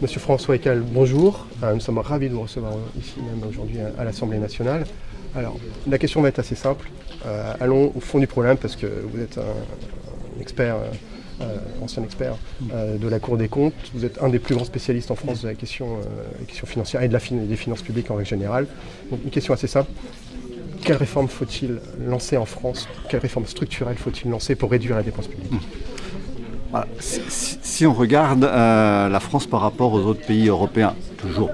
Monsieur François Ecal, bonjour. Nous sommes ravis de vous recevoir ici même aujourd'hui à l'Assemblée nationale. Alors, la question va être assez simple. Allons au fond du problème parce que vous êtes un expert, ancien expert de la Cour des comptes. Vous êtes un des plus grands spécialistes en France de la question financière et des finances publiques en règle générale. Donc, une question assez simple. Quelle réforme faut-il lancer en France? Quelle réforme structurelle faut-il lancer pour réduire la dépense publique? Voilà. Si on regarde la France par rapport aux autres pays européens, toujours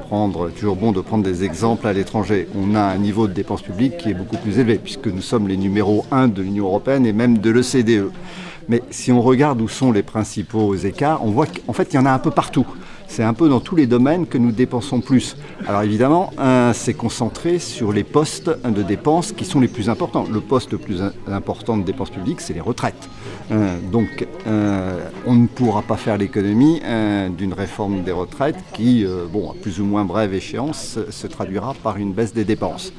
bon de prendre des exemples à l'étranger. On a un niveau de dépenses publiques qui est beaucoup plus élevé, puisque nous sommes les numéros 1 de l'Union européenne et même de l'OCDE. Mais si on regarde où sont les principaux écarts, on voit qu'en fait, il y en a un peu partout. C'est un peu dans tous les domaines que nous dépensons plus. Alors évidemment, c'est concentré sur les postes de dépenses qui sont les plus importants. Le poste le plus important de dépenses publiques, c'est les retraites. Donc on ne pourra pas faire l'économie d'une réforme des retraites qui, à plus ou moins brève échéance, se traduira par une baisse des dépenses.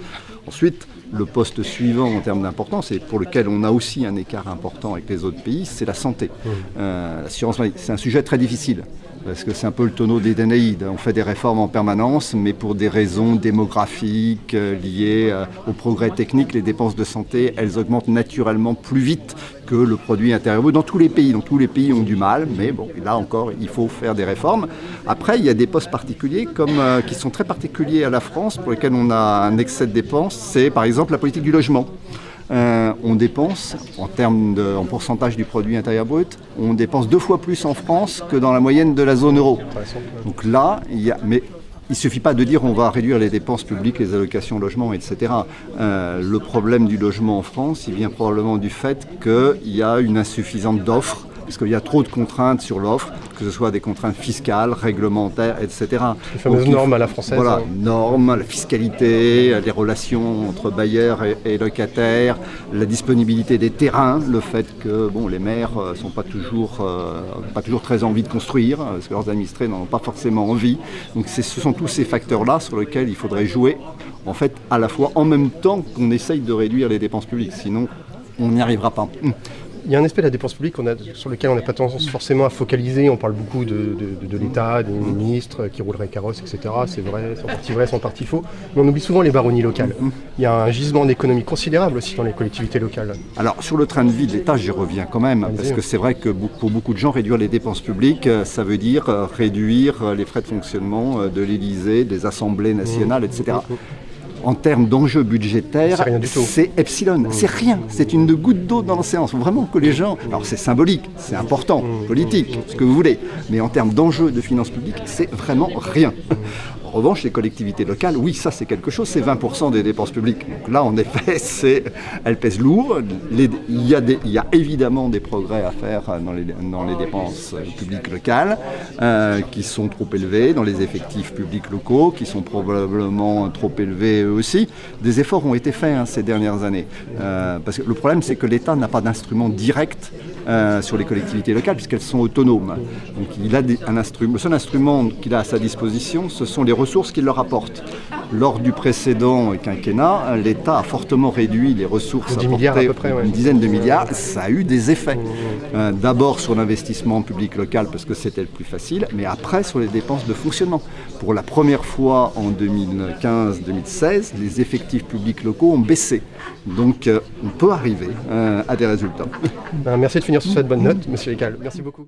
Ensuite, le poste suivant en termes d'importance, et pour lequel on a aussi un écart important avec les autres pays, c'est la santé. L'assurance maladie, c'est un sujet très difficile. Parce que c'est un peu le tonneau des Danaïdes. On fait des réformes en permanence, mais pour des raisons démographiques liées au progrès technique, les dépenses de santé, elles augmentent naturellement plus vite que le produit intérieur brut dans tous les pays. Donc tous les pays ont du mal, mais bon, là encore, il faut faire des réformes. Après, il y a des postes particuliers qui sont très particuliers à la France, pour lesquels on a un excès de dépenses. C'est par exemple la politique du logement. On dépense, en pourcentage du produit intérieur brut, on dépense 2 fois plus en France que dans la moyenne de la zone euro. Donc là, mais il ne suffit pas de dire on va réduire les dépenses publiques, les allocations logement, etc. Le problème du logement en France, il vient probablement du fait qu'il y a une insuffisance d'offres, parce qu'il y a trop de contraintes sur l'offre, que ce soit des contraintes fiscales, réglementaires, etc. Les fameuses normes à la française. Voilà, normes, la fiscalité, les relations entre bailleurs et locataires, la disponibilité des terrains, le fait que les maires n'ont pas toujours très envie de construire, parce que leurs administrés n'en ont pas forcément envie. Donc ce sont tous ces facteurs-là sur lesquels il faudrait jouer, en fait, à la fois en même temps qu'on essaye de réduire les dépenses publiques, sinon on n'y arrivera pas. Il y a un aspect de la dépense publique sur lequel on n'a pas tendance forcément à focaliser. On parle beaucoup de l'État, des ministres qui rouleraient carrosse, etc. C'est vrai, c'est en partie faux. Mais on oublie souvent les baronnies locales. Il y a un gisement d'économie considérable aussi dans les collectivités locales. Alors sur le train de vie de l'État, j'y reviens quand même, parce que c'est vrai que pour beaucoup de gens, réduire les dépenses publiques, ça veut dire réduire les frais de fonctionnement de l'Élysée, des assemblées nationales, etc. En termes d'enjeux budgétaires, c'est epsilon, c'est rien, c'est une goutte d'eau dans l'océan. Il faut vraiment que les gens... Alors c'est symbolique, c'est important, politique, ce que vous voulez, mais en termes d'enjeux de finances publiques, c'est vraiment rien. En revanche, les collectivités locales, oui, ça c'est quelque chose, c'est 20% des dépenses publiques. Donc là, en effet, elles pèsent lourd. Il y a évidemment des progrès à faire dans les dépenses publiques locales, qui sont trop élevées, dans les effectifs publics locaux, qui sont probablement trop élevés eux aussi. Des efforts ont été faits ces dernières années. Parce que le problème, c'est que l'État n'a pas d'instrument direct sur les collectivités locales, puisqu'elles sont autonomes. Donc il a le seul instrument qu'il a à sa disposition, ce sont les ressources qu'il leur apporte. Lors du précédent quinquennat, l'État a fortement réduit les ressources apportées, à peu près, une dizaine de milliards. Ça a eu des effets. D'abord sur l'investissement public local, parce que c'était le plus facile, mais après sur les dépenses de fonctionnement. Pour la première fois en 2015-2016, les effectifs publics locaux ont baissé. Donc on peut arriver à des résultats. Merci de finir sur cette bonne note, Monsieur Ecal. Merci beaucoup.